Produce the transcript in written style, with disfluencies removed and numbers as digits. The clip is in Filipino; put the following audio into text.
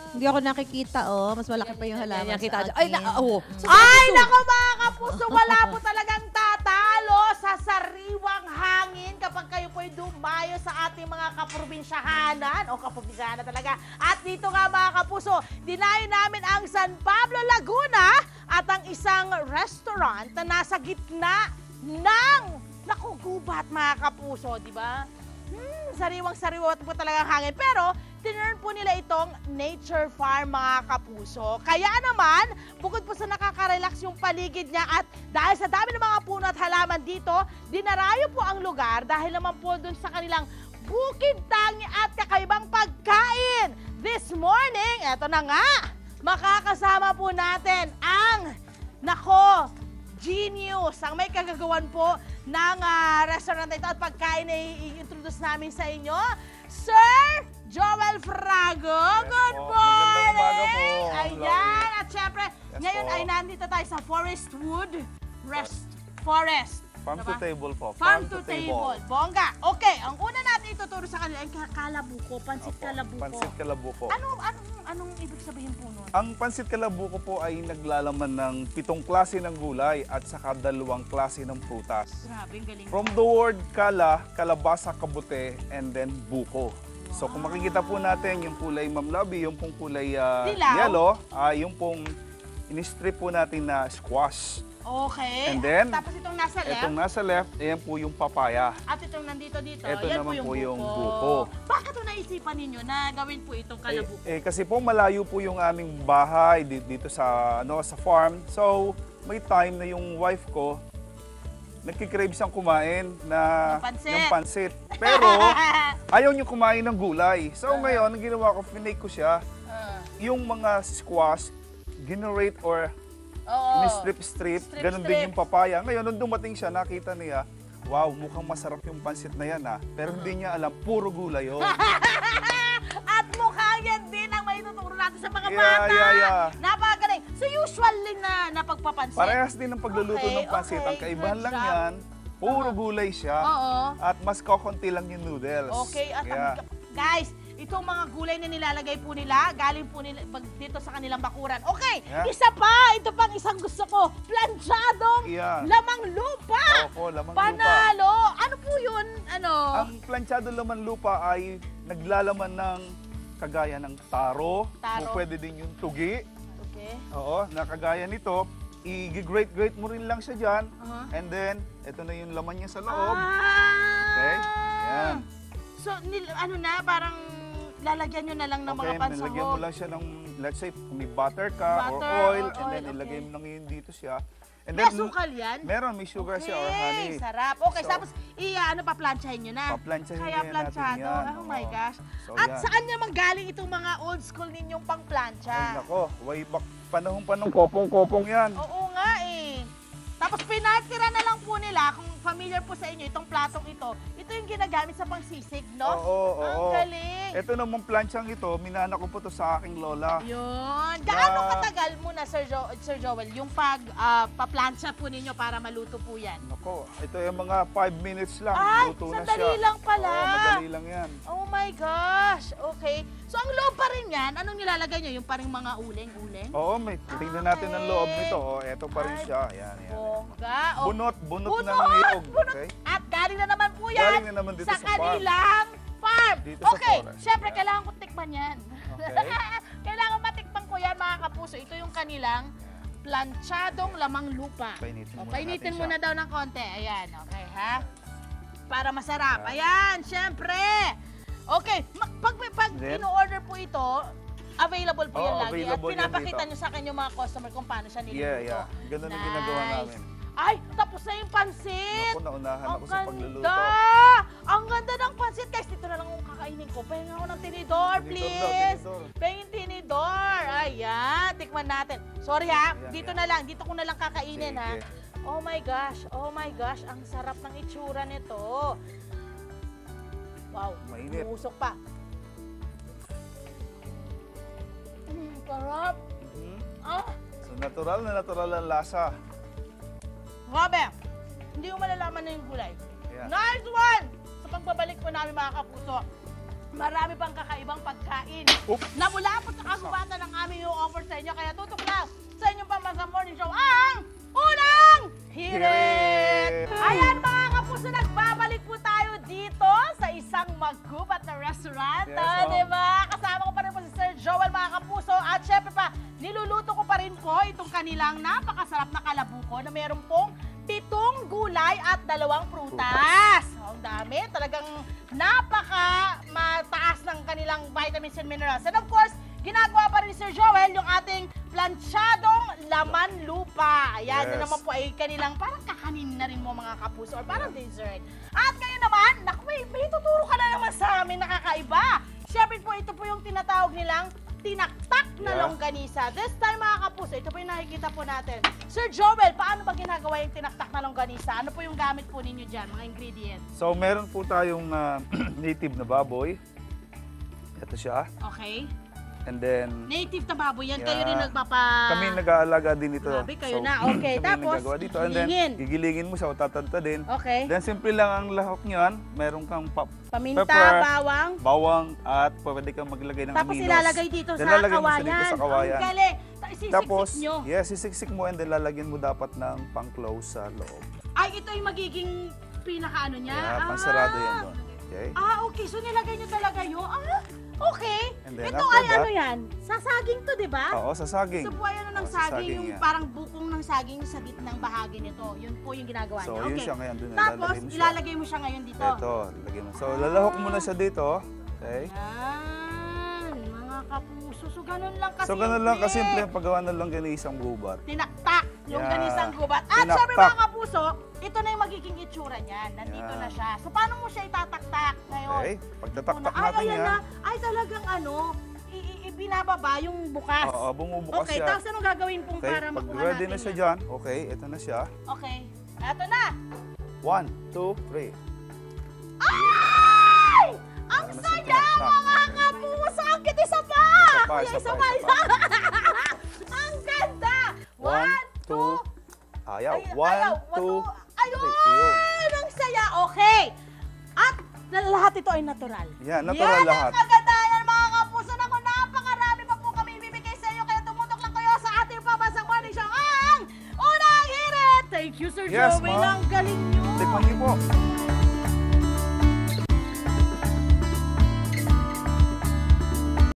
Hindi ako nakikita, oh. Mas malaki pa yung halaman sa akin. Ay, naku mga kapuso, wala po talagang tatalo sa sariwang hangin kapag kayo po'y dumayo sa ating mga kaprobinsyahanan o kaprobinsyahanan talaga. At dito nga mga kapuso, dinayo namin ang San Pablo, Laguna at ang isang restaurant na nasa gitna ng gubat mga kapuso, di ba? Sariwang-sariwa po talagang hangin. Pero, tinurn po nila itong nature farm mga kapuso. Kaya naman, bukod po sa nakaka-relax yung paligid niya at dahil sa dami ng mga puno at halaman dito, dinarayo po ang lugar dahil naman po dun sa kanilang bukid tangi at kakaibang pagkain. This morning, eto na nga, makakasama po natin ang, genius, ang may kagagawan po ng restaurant na ito at pagkain na i-introduce namin sa inyo, Sir Joel Frago. Good morning! Po. Ayan, at syempre, ngayon ay nandito tayo sa Forest Wood Forest. Farm to table po. Farm to table. Bongga. Okay, ang una natin ituturo sa kanila ay kalabuko, pansit kalabuko. Pansit kalabuko. Anong ibig sabihin po nun? Ang pansit kalabuko po ay naglalaman ng 7 klase ng gulay at saka 2 klase ng prutas. Grabe, galing. From the word kala, kalabasa, kabute, and then buko. So kung makikita po natin yung kulay mamlabi, yung pong kulay yellow, yung pong in-strip po natin na squash. Okay. And then, tapos itong nasa left? Itong nasa left, ayan po yung papaya. At itong nandito, Ito yan naman po yung buko. Bakit ito naisipan ninyo na gawin po itong kalabuko? Kasi po malayo po yung aming bahay dito sa farm. So, may time na yung wife ko, nagkikrave siyang kumain ng pansit. Pero, ayaw niyo kumain ng gulay. So, ngayon, ang ginawa ko, finake ko siya. Yung mga squash, generate or strip, ganun din yung papaya. Ngayon, nung dumating siya, nakita niya, wow, mukhang masarap yung pansit na yan pero hindi niya alam, puro gulay yun. At mukhang yan din ang maituturo natin sa mga bata. Napakagaling. So usually na pagpapansit. Parehas din ang pagluluto ng pansit. Ang kaibahan lang yan, puro gulay siya. At mas kokonti lang yung noodles. Okay, at guys, itong mga gulay na nilalagay po nila, galing po nila dito sa kanilang bakuran. Okay, isa pa! Ito pang isang gusto ko. Planchadong lamang lupa! Opo, lamang Panalo! lupa. Ano po yun? Ang planchado lamang lupa ay naglalaman ng kagaya ng taro. Pwede din yung tugi. Okay. Oo, nakagaya nito. I-grate mo rin lang siya dyan. And then, ito na yung laman niya sa loob. Okay? Yan. So, parang lalagyan nyo na lang ng mga pansahog. Nilagyan mo lang siya ng, let's say, may butter ka or oil, and then ilagay mo lang yun dito siya. And may asukal yan? Meron, may sugar siya or honey. Sarap. Okay, so, tapos paplansyahin nyo na. Paplansyahin Kaya planchado. Oh my gosh. So, at saan naman galing itong mga old school ninyong pangplansya? Ay nako, way back panahong kopong-kopong yan. Oo nga eh. Tapos pinatira na lang po nila, kung familiar po sa inyo, itong platong ito yung ginagamit sa pangsisig, no? Oo. Ang galing. Ito namang planchang ito, minana ko po to sa aking lola. Yun. Gaano katagal muna, Sir Joel, yung paplansya po ninyo para maluto po yan? Nako, ito yung mga 5 minutes lang. Ay, luto na siya. sandali lang pala. Oo, madali lang yan. Oh my gosh. Okay. So, ang loob pa rin yan, anong nilalagay nyo? Yung parang mga uling-uling? Oo, tingnan natin ang loob nito. Ito pa rin siya. Yan. Bongga. Bunot ng niyog. Okay? At galing na naman po yan galing na naman dito sa sa kanilang farm. Dito sa okay, forest. syempre kailangan ko tikman yan. Okay. Kailangan matikman ko yan mga kapuso. Ito yung kanilang planchadong lamang lupa. Painitin muna daw ng konti. Ayan, okay ha? Para masarap. Ayan, syempre. Okay, pag in-order po ito, available po yan lagi. At pinapakita nyo sa akin yung mga customer kung paano siya niluluto. Yeah. Ganun ang ginagawa namin. Ay, tapos na yung pansit! Ako, naunahan ako sa pagluluto. Ang ganda ng pansit, guys. Dito na lang kung kakainin ko. Pahingin ako ng tinidor, please. Pahingin tinidor. Ayan, tikman natin. Sorry ha, dito ko na lang kakainin ha. Oh my gosh, ang sarap ng itsura nito. Wow, mainit. Umusok pa. Sarap. So natural ang lasa. Grabe, hindi ko malalaman na yung gulay. Nice one! Sa pagbabalik po namin mga kapuso, marami pang kakaibang pagkain na mula po sa kagubatan inyo. Kaya tutok lang sa inyong Pambansang Morning Show ang Unang Hirit! Ayan mga kapuso, nagbabalik po tayo dito sa isang magubat na restaurant. Yes, Diba? Kasama ko pa rin po si Sir Joel mga kapuso. At syempre pa, niluluto ko pa rin po itong kanilang napakasarap na kalabuko na meron pong 7 gulay at 2 prutas. Ang dami. Talagang mataas ng kanilang vitamins and minerals. And of course, ginagawa pa rin ni Sir Joel yung ating planchadong laman lupa. Ayan, yun naman po ay kanilang parang kakanin na rin mo mga kapuso or parang dessert. At ngayon naman, naku, may tuturo ka na naman sa amin nakakaiba. Siyempre po, ito po yung tinatawag nilang tinaktak na longganisa. This time mga kapuso, ito po yung nakikita po natin. Sir Joel, paano ba ginagawa yung tinaktak na longganisa? Ano po yung gamit po ninyo dyan, mga ingredients? So, meron po tayong native na baboy. Ito siya. Okay. And then, Native na baboy yan. Kayo rin nagpapa... kami nag-aalaga din ito. Grabe, kayo na. Okay, kami tapos, nagagawa dito. And then, gigilingin mo siya o tatantadin. Okay. Then, simple lang ang lahok niyan. Meron kang paminta, pepper, bawang. bawang, at pwede kang maglagay ng Tapos aminos. ilalagay dito sa Lalagay mo siya kawayan. dito sa kawayan. Ang galing. Tapos, Isisiksik nyo. yes, sisiksik mo and then lalagyan mo dapat ng pang-close sa loob. Ay, ito yung magiging pinaka-ano niya? Yeah, pansarado yan doon. Okay? Okay. So nilagay nyo talaga yun? Okay. And then, Ito after ay that, ano yan? Sa saging to, di ba? Oo, sa saging. So buhay ano ng Oo, sa saging, saging yung yan. parang bukong ng saging sa gitnang bahagi nito. Yun po yung ginagawa So, niya. yun Okay. siya ngayon doon. Tapos, ilalagay mo siya ngayon dito. Ito, lalagyan mo. So, lalahok mo na siya dito. Okay? Yan, mga kapuso. So, ganun lang kasimple. So, ganun lang kasimple ang paggawa ng longganisang gubat. Tinaktak yung Yeah. ganisang gubat. At Tinaktak. syempre mga kapuso, ito na yung magiging itsura niyan. Nandito Yeah. na siya. So, paano mo siya itataktak ngayon? Okay? Pagtataktak Ay, natin ayan yan. na. Ay, talagang ano, ibinababa yung bukas. Oo, bumubukas Okay, siya. tapos anong gagawin pong Okay, para pag makuha ready natin na siya yan? dyan, okay, ito na siya. Okay, eto na. 1, 2, 3. Ay! Ang Ano na saya, siya, tinaktak. mga kapuso! Ang kit, isa pa! Isa pa, Kuya, isa isa pa, pa, isa isa pa. Ang ganda! 1, 2, ayaw. 1, 2, 3. Ayun! Ang saya! Okay! At lahat ito ay natural. Yan, natural lahat. Yan ang kagandahan, mga kapuso. Naku, napakarami pa po kami ibibigay sa inyo. Kaya tumutok lang kayo sa ating Pambansang Morning Show ang Unang Hirit! Thank you, Sir Yes, Joey. ma'am. Ang galing nyo. Tikman niyo po.